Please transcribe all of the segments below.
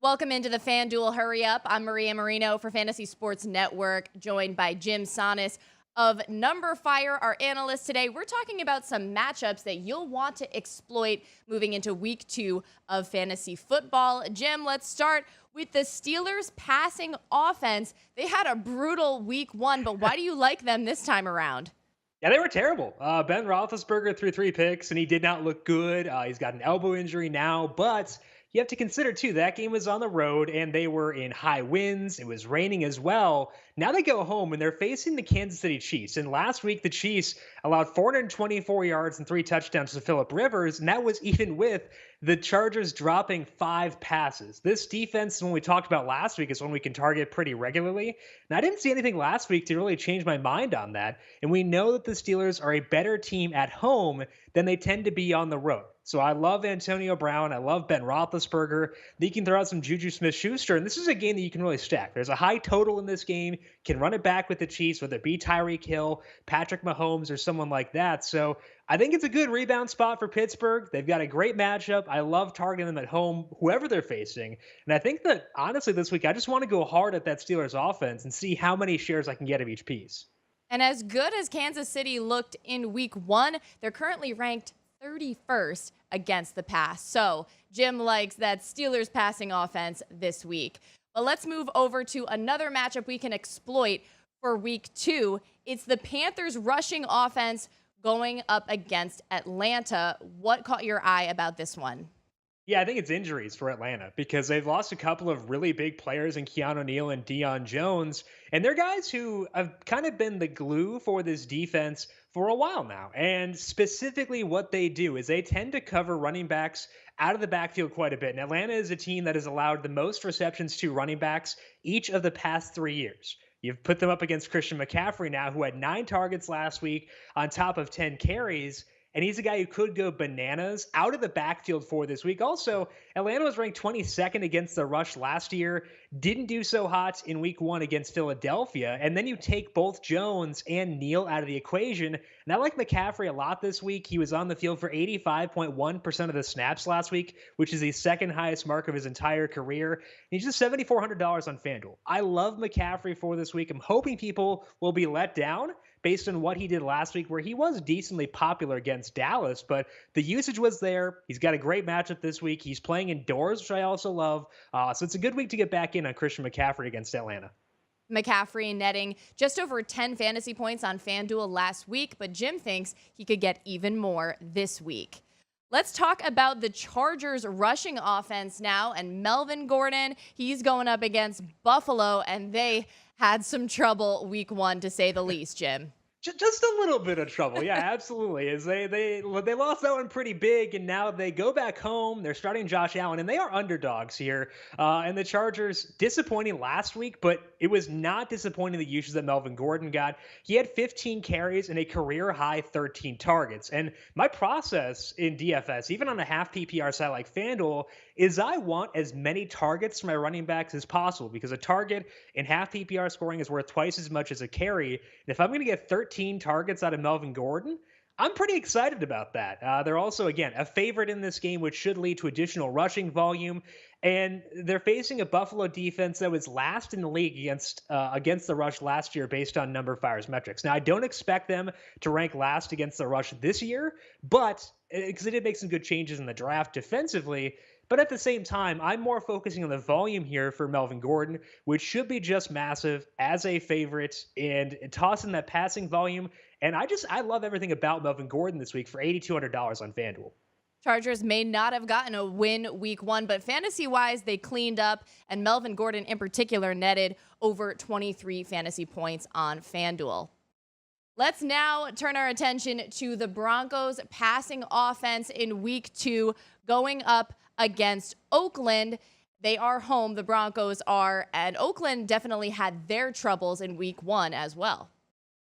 Welcome into the FanDuel Hurry Up. I'm Maria Marino for Fantasy Sports Network, joined by Jim Sonis of Number Fire, our analyst today. We're talking about some matchups that you'll want to exploit moving into week 2 of fantasy football. Jim, let's start with the Steelers passing offense. They had a brutal week 1, but why do you like them this time around? Yeah, they were terrible. Ben Roethlisberger threw 3 picks, and he did not look good. He's got an elbow injury now, but you have to consider, too, that game was on the road, and they were in high winds. It was raining as well. Now they go home, and they're facing the Kansas City Chiefs. And last week, the Chiefs allowed 424 yards and 3 touchdowns to Phillip Rivers, and that was even with the Chargers dropping 5 passes. This defense, when we talked about last week, is one we can target pretty regularly. And I didn't see anything last week to really change my mind on that. And we know that the Steelers are a better team at home than they tend to be on the road. So I love Antonio Brown. I love Ben Roethlisberger. You can throw out some Juju Smith-Schuster, and this is a game that you can really stack. There's a high total in this game. Can run it back with the Chiefs, whether it be Tyreek Hill, Patrick Mahomes, or someone like that. So I think it's a good rebound spot for Pittsburgh. They've got a great matchup. I love targeting them at home, whoever they're facing. And I think that, honestly, this week, I just want to go hard at that Steelers offense and see how many shares I can get of each piece. And as good as Kansas City looked in week 1, they're currently ranked 31st against the pass. So Jim likes that Steelers passing offense this week. But let's move over to another matchup we can exploit for week 2. It's the Panthers rushing offense going up against Atlanta. What caught your eye about this one? Yeah, I think it's injuries for Atlanta because they've lost a couple of really big players in Keanu Neal and Deion Jones. And they're guys who have kind of been the glue for this defense for a while now. And specifically, what they do is they tend to cover running backs out of the backfield quite a bit. And Atlanta is a team that has allowed the most receptions to running backs each of the past 3 years. You've put them up against Christian McCaffrey now, who had 9 targets last week on top of 10 carries. And he's a guy who could go bananas out of the backfield for this week. Also, Atlanta was ranked 22nd against the rush last year. Didn't do so hot in week 1 against Philadelphia. And then you take both Jones and Neal out of the equation. And I like McCaffrey a lot this week. He was on the field for 85.1% of the snaps last week, which is the second highest mark of his entire career. And he's just $7,400 on FanDuel. I love McCaffrey for this week. I'm hoping people will be let down based on what he did last week, where he was decently popular against Dallas, but the usage was there. He's got a great matchup this week. He's playing indoors, which I also love. So it's a good week to get back in on Christian McCaffrey against Atlanta. McCaffrey netting just over 10 fantasy points on FanDuel last week, but Jim thinks he could get even more this week. Let's talk about the Chargers rushing offense now, and Melvin Gordon, he's going up against Buffalo, and they had some trouble week 1, to say the least, Jim. Just a little bit of trouble, yeah, absolutely. Is they lost that one pretty big, and now they go back home. They're starting Josh Allen, and they are underdogs here. And the Chargers disappointing last week, but it was not disappointing the uses that Melvin Gordon got. He had 15 carries and a career high 13 targets. And my process in DFS, even on a half PPR site like FanDuel, is I want as many targets for my running backs as possible because a target in half PPR scoring is worth twice as much as a carry. And if I'm going to get 13 targets out of Melvin Gordon, I'm pretty excited about that. They're also, again, a favorite in this game, which should lead to additional rushing volume. And they're facing a Buffalo defense that was last in the league against the rush last year based on Number Fire's metrics. Now, I don't expect them to rank last against the rush this year, but because they did make some good changes in the draft defensively. But at the same time, I'm more focusing on the volume here for Melvin Gordon, which should be just massive as a favorite and tossing that passing volume. And I love everything about Melvin Gordon this week for $8,200 on FanDuel. Chargers may not have gotten a win week 1, but fantasy-wise, they cleaned up, and Melvin Gordon in particular netted over 23 fantasy points on FanDuel. Let's now turn our attention to the Broncos passing offense in week 2, going up against Oakland. They are home, the Broncos are, and Oakland definitely had their troubles in week 1 as well.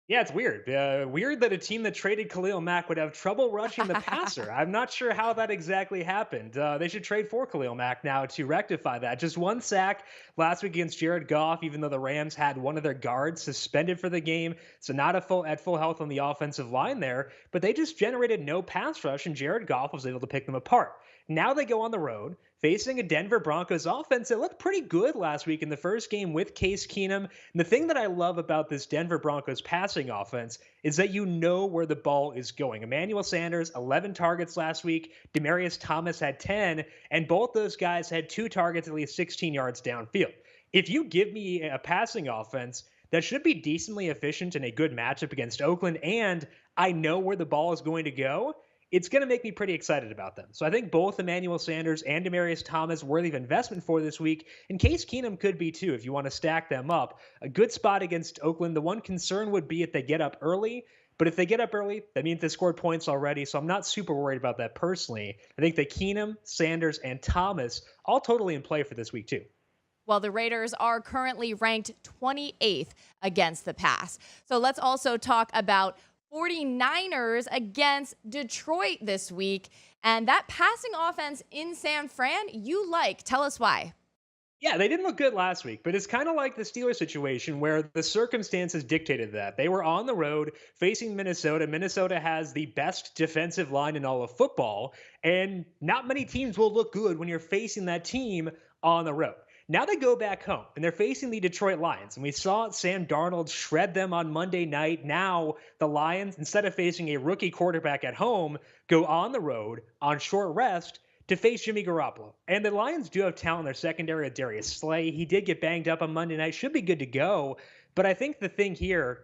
Yeah, it's weird. Weird that a team that traded Khalil Mack would have trouble rushing the passer. I'm not sure how that exactly happened. They should trade for Khalil Mack now to rectify that. Just 1 sack last week against Jared Goff, even though the Rams had one of their guards suspended for the game. So not at full health on the offensive line there. But they just generated no pass rush, and Jared Goff was able to pick them apart. Now they go on the road facing a Denver Broncos offense that looked pretty good last week in the first game with Case Keenum. And the thing that I love about this Denver Broncos passing offense is that you know where the ball is going. Emmanuel Sanders, 11 targets last week. Demaryius Thomas had 10, and both those guys had 2 targets at least 16 yards downfield. If you give me a passing offense that should be decently efficient in a good matchup against Oakland, and I know where the ball is going to go, it's going to make me pretty excited about them. So I think both Emmanuel Sanders and Demaryius Thomas worthy of investment for this week. And Case Keenum could be too if you want to stack them up. A good spot against Oakland. The one concern would be if they get up early. But if they get up early, that means they scored points already. So I'm not super worried about that personally. I think that Keenum, Sanders, and Thomas all totally in play for this week too. Well, the Raiders are currently ranked 28th against the pass. So let's also talk about 49ers against Detroit this week. And that passing offense in San Fran, you like. Tell us why. Yeah, they didn't look good last week, but it's kind of like the Steelers situation where the circumstances dictated that. They were on the road facing Minnesota. Minnesota has the best defensive line in all of football, and not many teams will look good when you're facing that team on the road. Now they go back home, and they're facing the Detroit Lions. And we saw Sam Darnold shred them on Monday night. Now the Lions, instead of facing a rookie quarterback at home, go on the road on short rest to face Jimmy Garoppolo. And the Lions do have talent in their secondary with Darius Slay. He did get banged up on Monday night. Should be good to go. But I think the thing here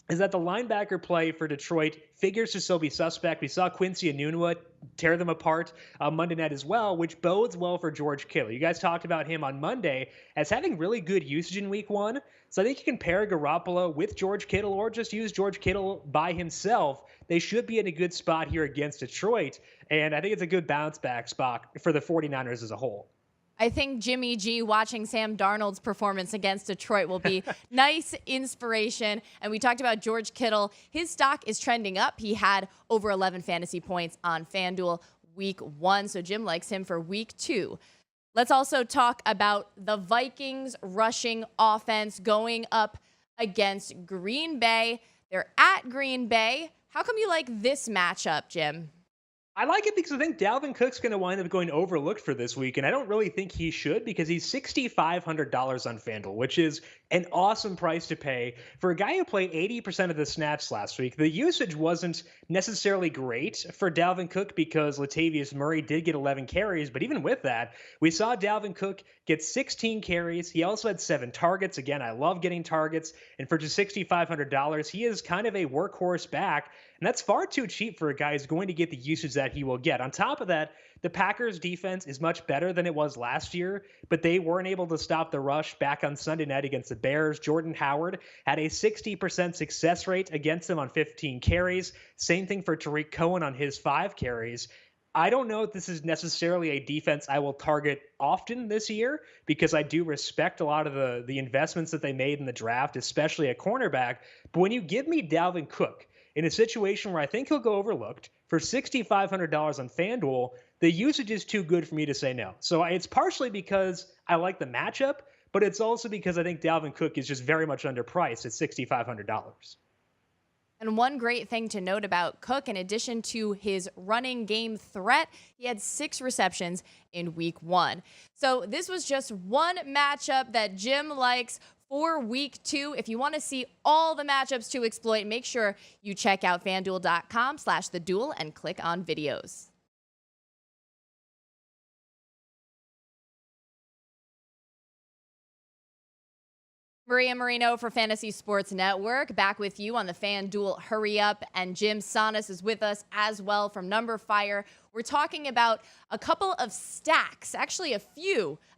is that the linebacker play for Detroit figures to still be suspect. We saw Quincy Enunwa tear them apart on Monday night as well, which bodes well for George Kittle. You guys talked about him on Monday as having really good usage in week 1. So I think you can pair Garoppolo with George Kittle or just use George Kittle by himself. They should be in a good spot here against Detroit. And I think it's a good bounce back spot for the 49ers as a whole. I think Jimmy G watching Sam Darnold's performance against Detroit will be nice inspiration. And we talked about George Kittle. His stock is trending up. He had over 11 fantasy points on FanDuel week 1. So Jim likes him for week 2. Let's also talk about the Vikings rushing offense going up against Green Bay. They're at Green Bay. How come you like this matchup, Jim? I like it because I think Dalvin Cook's going to wind up going overlooked for this week, and I don't really think he should because he's $6,500 on FanDuel, which is an awesome price to pay for a guy who played 80% of the snaps last week. The usage wasn't necessarily great for Dalvin Cook because Latavius Murray did get 11 carries, but even with that, we saw Dalvin Cook get 16 carries. He also had 7 targets. Again, I love getting targets, and for just $6,500, he is kind of a workhorse back. And that's far too cheap for a guy who's going to get the usage that he will get. On top of that, the Packers defense is much better than it was last year, but they weren't able to stop the rush back on Sunday night against the Bears. Jordan Howard had a 60% success rate against them on 15 carries. Same thing for Tariq Cohen on his 5 carries. I don't know if this is necessarily a defense I will target often this year because I do respect a lot of the investments that they made in the draft, especially at cornerback. But when you give me Dalvin Cook, in a situation where I think he'll go overlooked for $6,500 on FanDuel, the usage is too good for me to say no. So it's partially because I like the matchup, but it's also because I think Dalvin Cook is just very much underpriced at $6,500. And one great thing to note about Cook, in addition to his running game threat, he had 6 receptions in week 1. So this was just one matchup that Jim likes for week 2. If you want to see all the matchups to exploit, make sure you check out FanDuel.com/theduel and click on videos. Maria Marino for Fantasy Sports Network, back with you on the FanDuel Hurry Up, and Jim Sonis is with us as well from Number Fire. We're talking about a couple of stacks, actually a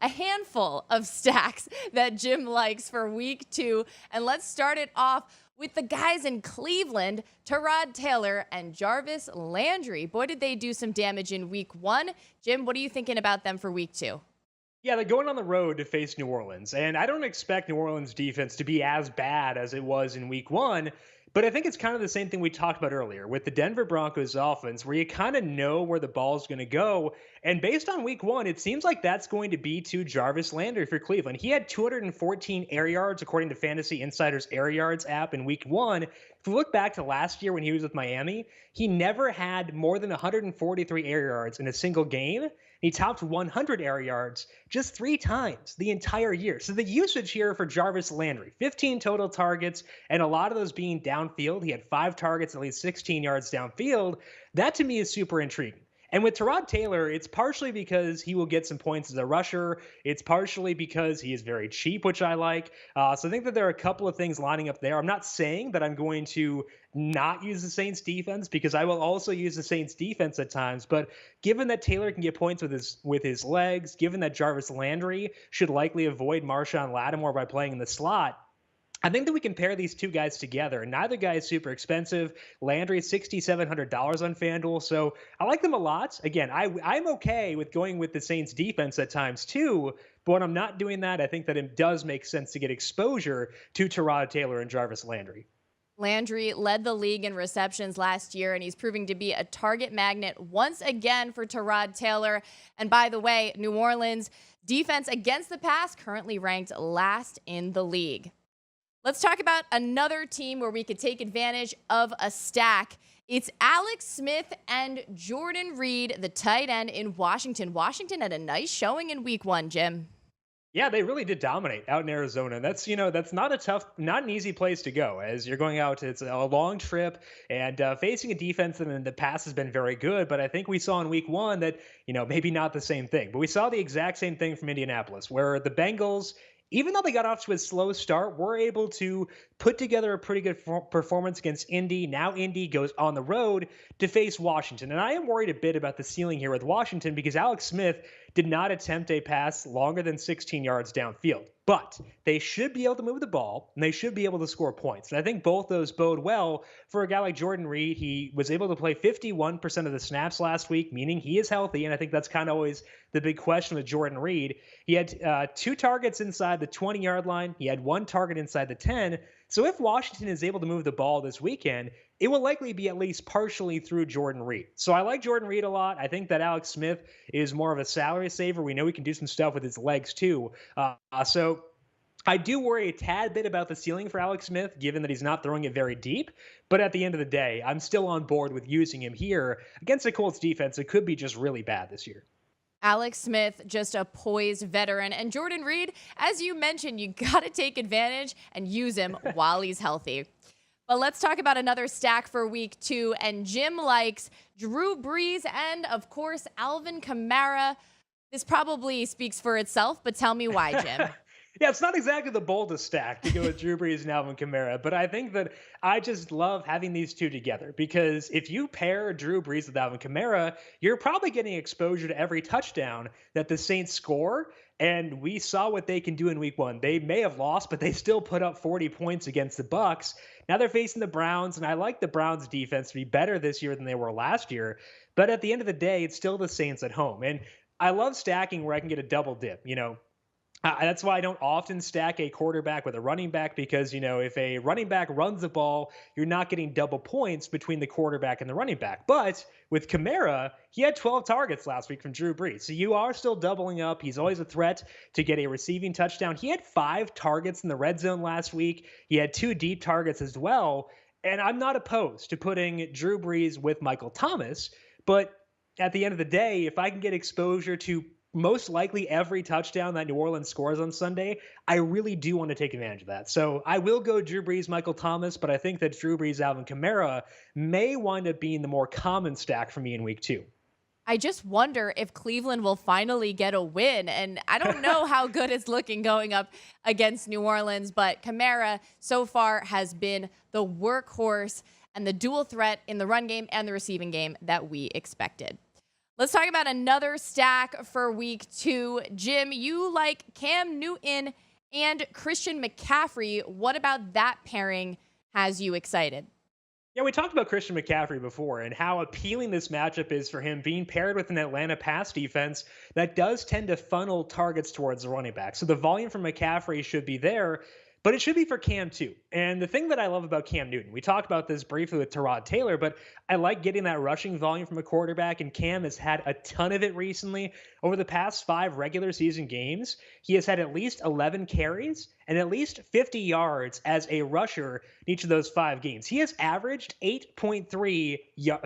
handful of stacks that Jim likes for week 2. And let's start it off with the guys in Cleveland, Tyrod Taylor and Jarvis Landry. Boy, did they do some damage in week 1. Jim, what are you thinking about them for week 2? Yeah, they're going on the road to face New Orleans, and I don't expect New Orleans defense to be as bad as it was in week 1, But I think it's kind of the same thing we talked about earlier with the Denver Broncos offense, where you kind of know where the ball's going to go. And based on week one, it seems like that's going to be to Jarvis Landry for Cleveland. He had 214 air yards, according to Fantasy Insider's Air Yards app in week one. If we look back to last year when he was with Miami, he never had more than 143 air yards in a single game. He topped 100 air yards just 3 times the entire year. So the usage here for Jarvis Landry, 15 total targets, and a lot of those being downfield. He had 5 targets, at least 16 yards downfield. That to me is super intriguing. And with Tyrod Taylor, it's partially because he will get some points as a rusher. It's partially because he is very cheap, which I like. So I think that there are a couple of things lining up there. I'm not saying that I'm going to not use the Saints defense, because I will also use the Saints defense at times. But given that Taylor can get points with his legs, given that Jarvis Landry should likely avoid Marshawn Lattimore by playing in the slot, I think that we can pair these two guys together. Neither guy is super expensive. Landry, $6,700 on FanDuel. So I like them a lot. Again, I'm okay with going with the Saints defense at times too. But when I'm not doing that, I think that it does make sense to get exposure to Tyrod Taylor and Jarvis Landry. Landry led the league in receptions last year, and he's proving to be a target magnet once again for Tyrod Taylor. And by the way, New Orleans defense against the pass currently ranked last in the league. Let's talk about another team where we could take advantage of a stack. It's Alex Smith and Jordan Reed, the tight end in Washington. Washington had a nice showing in week one, Jim. Yeah, they really did dominate out in Arizona. And that's not an easy place to go as you're going out. It's a long trip and facing a defense that in the past has been very good. But I think we saw in week one that, maybe not the same thing. But we saw the exact same thing from Indianapolis, where the Bengals, even though they got off to a slow start, were able to put together a pretty good performance against Indy. Now Indy goes on the road to face Washington. And I am worried a bit about the ceiling here with Washington, because Alex Smith did not attempt a pass longer than 16 yards downfield. But they should be able to move the ball, and they should be able to score points. And I think both those bode well for a guy like Jordan Reed. He was able to play 51% of the snaps last week, meaning he is healthy. And I think that's kind of always the big question with Jordan Reed. He had 2 targets inside the 20-yard line. He had 1 target inside the 10. So if Washington is able to move the ball this weekend, it will likely be at least partially through Jordan Reed. So I like Jordan Reed a lot. I think that Alex Smith is more of a salary saver. We know he can do some stuff with his legs too. So I do worry a tad bit about the ceiling for Alex Smith, given that he's not throwing it very deep. But at the end of the day, I'm still on board with using him here against the Colts defense. It could be just really bad this year. Alex Smith, just a poised veteran. And Jordan Reed, as you mentioned, you got to take advantage and use him while he's healthy. But let's talk about another stack for week 2. And Jim likes Drew Brees and, of course, Alvin Kamara. This probably speaks for itself, but tell me why, Jim. Yeah, it's not exactly the boldest stack to go with Drew Brees and Alvin Kamara, but I think that I just love having these two together, because if you pair Drew Brees with Alvin Kamara, you're probably getting exposure to every touchdown that the Saints score. And we saw what they can do in week one. They may have lost, but they still put up 40 points against the Bucs. Now they're facing the Browns, and I like the Browns defense to be better this year than they were last year. But at the end of the day, it's still the Saints at home. And I love stacking where I can get a double dip. That's why I don't often stack a quarterback with a running back, because, if a running back runs the ball, you're not getting double points between the quarterback and the running back. But with Kamara, he had 12 targets last week from Drew Brees. So you are still doubling up. He's always a threat to get a receiving touchdown. He had 5 targets in the red zone last week. He had 2 deep targets as well. And I'm not opposed to putting Drew Brees with Michael Thomas. But at the end of the day, if I can get exposure to most likely every touchdown that New Orleans scores on Sunday, I really do want to take advantage of that. So I will go Drew Brees, Michael Thomas, but I think that Drew Brees, Alvin Kamara may wind up being the more common stack for me in week 2. I just wonder if Cleveland will finally get a win. And I don't know how good it's looking going up against New Orleans, but Kamara so far has been the workhorse and the dual threat in the run game and the receiving game that we expected. Let's talk about another stack for week 2. Jim, you like Cam Newton and Christian McCaffrey. What about that pairing has you excited? Yeah, we talked about Christian McCaffrey before and how appealing this matchup is for him, being paired with an Atlanta pass defense that does tend to funnel targets towards the running back. So the volume from McCaffrey should be there. but it should be for Cam too. And the thing that I love about Cam Newton, we talked about this briefly with Tyrod Taylor, but I like getting that rushing volume from a quarterback, and Cam has had a ton of it recently. Over the past 5 regular season games, he has had at least 11 carries and at least 50 yards as a rusher in each of those 5 games. He has averaged 8.3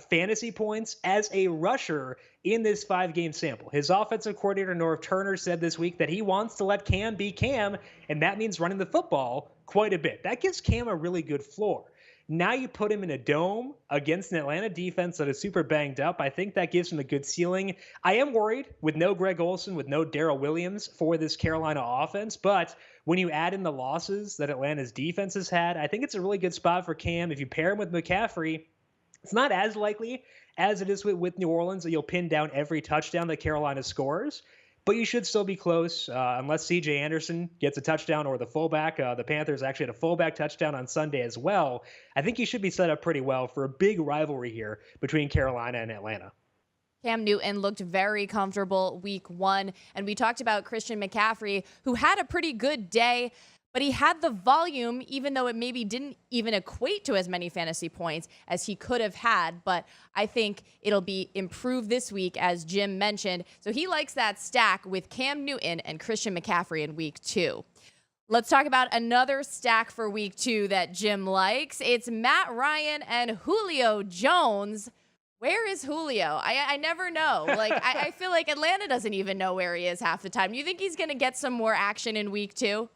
fantasy points as a rusher in this 5 game sample. His offensive coordinator, Norv Turner, said this week that he wants to let Cam be Cam, and that means running the football quite a bit. That gives Cam a really good floor. Now you put him in a dome against an Atlanta defense that is super banged up. I think that gives him a good ceiling. I am worried with no Greg Olsen, with no Darrell Williams for this Carolina offense, but when you add in the losses that Atlanta's defense has had, I think it's a really good spot for Cam. If you pair him with McCaffrey, it's not as likely as it is with New Orleans that you'll pin down every touchdown that Carolina scores, but you should still be close unless C.J. Anderson gets a touchdown or the fullback. The Panthers actually had a fullback touchdown on Sunday as well. I think you should be set up pretty well for a big rivalry here between Carolina and Atlanta. Cam Newton looked very comfortable week 1. And we talked about Christian McCaffrey, who had a pretty good day, but he had the volume, even though it maybe didn't even equate to as many fantasy points as he could have had. But I think it'll be improved this week, as Jim mentioned. So he likes that stack with Cam Newton and Christian McCaffrey in week 2. Let's talk about another stack for week 2 that Jim likes. It's Matt Ryan and Julio Jones. Where is Julio? I never know. I feel like Atlanta doesn't even know where he is half the time. You think he's going to get some more action in week 2?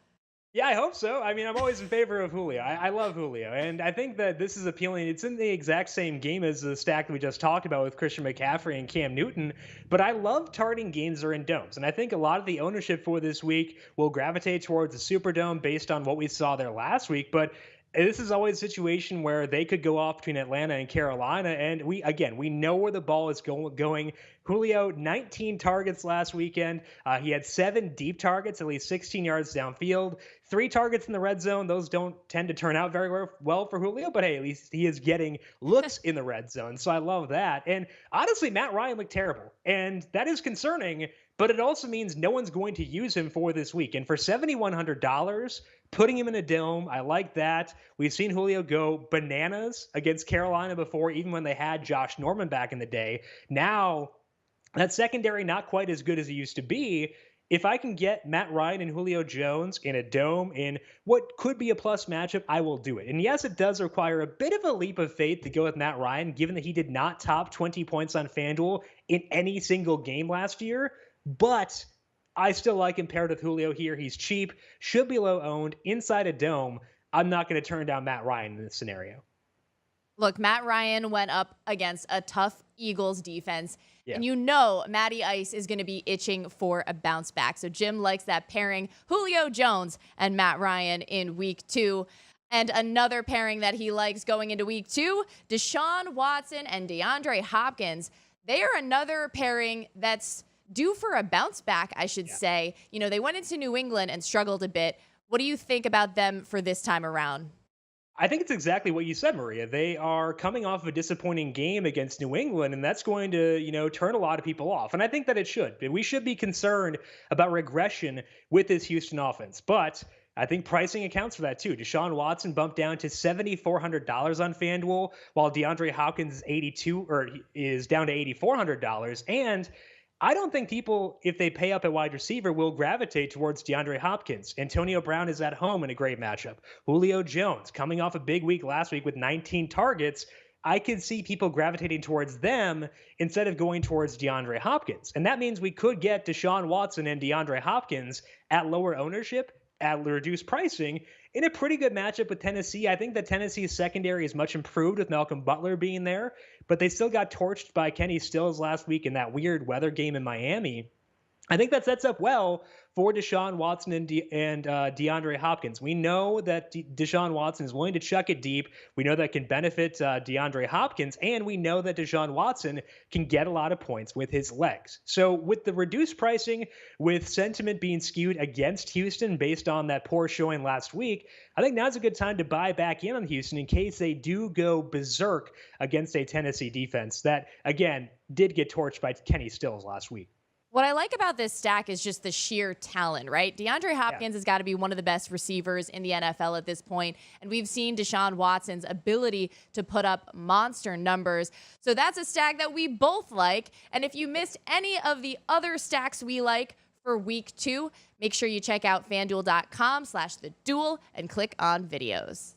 Yeah, I hope so. I mean, I'm always in favor of Julio. I love Julio, and I think that this is appealing. It's in the exact same game as the stack that we just talked about with Christian McCaffrey and Cam Newton, but I love targeting games that are in domes, and I think a lot of the ownership for this week will gravitate towards the Superdome based on what we saw there last week, but this is always a situation where they could go off between Atlanta and Carolina, and we know where the ball is going. Julio, 19 targets last weekend. He had 7 deep targets, at least 16 yards downfield. 3 targets in the red zone. Those don't tend to turn out very well for Julio, but hey, at least he is getting looks in the red zone, so I love that. And honestly, Matt Ryan looked terrible, and that is concerning, but it also means no one's going to use him for this week. And for $7,100, putting him in a dome, I like that. We've seen Julio go bananas against Carolina before, even when they had Josh Norman back in the day. Now, that secondary not quite as good as it used to be. If I can get Matt Ryan and Julio Jones in a dome in what could be a plus matchup, I will do it. And yes, it does require a bit of a leap of faith to go with Matt Ryan, given that he did not top 20 points on FanDuel in any single game last year. But I still like him paired with Julio here. He's cheap, should be low owned, inside a dome. I'm not going to turn down Matt Ryan in this scenario. Look, Matt Ryan went up against a tough Eagles defense. Yeah. And Matty Ice is going to be itching for a bounce back. So Jim likes that pairing, Julio Jones and Matt Ryan in week 2. And another pairing that he likes going into week 2, Deshaun Watson and DeAndre Hopkins. They are another pairing that's due for a bounce back, I should say. They went into New England and struggled a bit. What do you think about them for this time around? I think it's exactly what you said, Maria. They are coming off of a disappointing game against New England, and that's going to, turn a lot of people off. And I think that it should. We should be concerned about regression with this Houston offense. But I think pricing accounts for that too. Deshaun Watson bumped down to $7,400 on FanDuel, while DeAndre Hopkins is down to $8,400. And I don't think people, if they pay up at wide receiver, will gravitate towards DeAndre Hopkins. Antonio Brown is at home in a great matchup. Julio Jones, coming off a big week last week with 19 targets, I could see people gravitating towards them instead of going towards DeAndre Hopkins. And that means we could get Deshaun Watson and DeAndre Hopkins at lower ownership, at reduced pricing, in a pretty good matchup with Tennessee. I think that Tennessee's secondary is much improved with Malcolm Butler being there, but they still got torched by Kenny Stills last week in that weird weather game in Miami. I think that sets up well for Deshaun Watson and DeAndre Hopkins. We know that Deshaun Watson is willing to chuck it deep. We know that can benefit DeAndre Hopkins, and we know that Deshaun Watson can get a lot of points with his legs. So with the reduced pricing, with sentiment being skewed against Houston based on that poor showing last week, I think now's a good time to buy back in on Houston in case they do go berserk against a Tennessee defense that, again, did get torched by Kenny Stills last week. What I like about this stack is just the sheer talent, right? DeAndre Hopkins Yeah. has got to be one of the best receivers in the NFL at this point, and we've seen Deshaun Watson's ability to put up monster numbers. So that's a stack that we both like. And if you missed any of the other stacks we like for week 2, make sure you check out FanDuel.com/theduel and click on videos.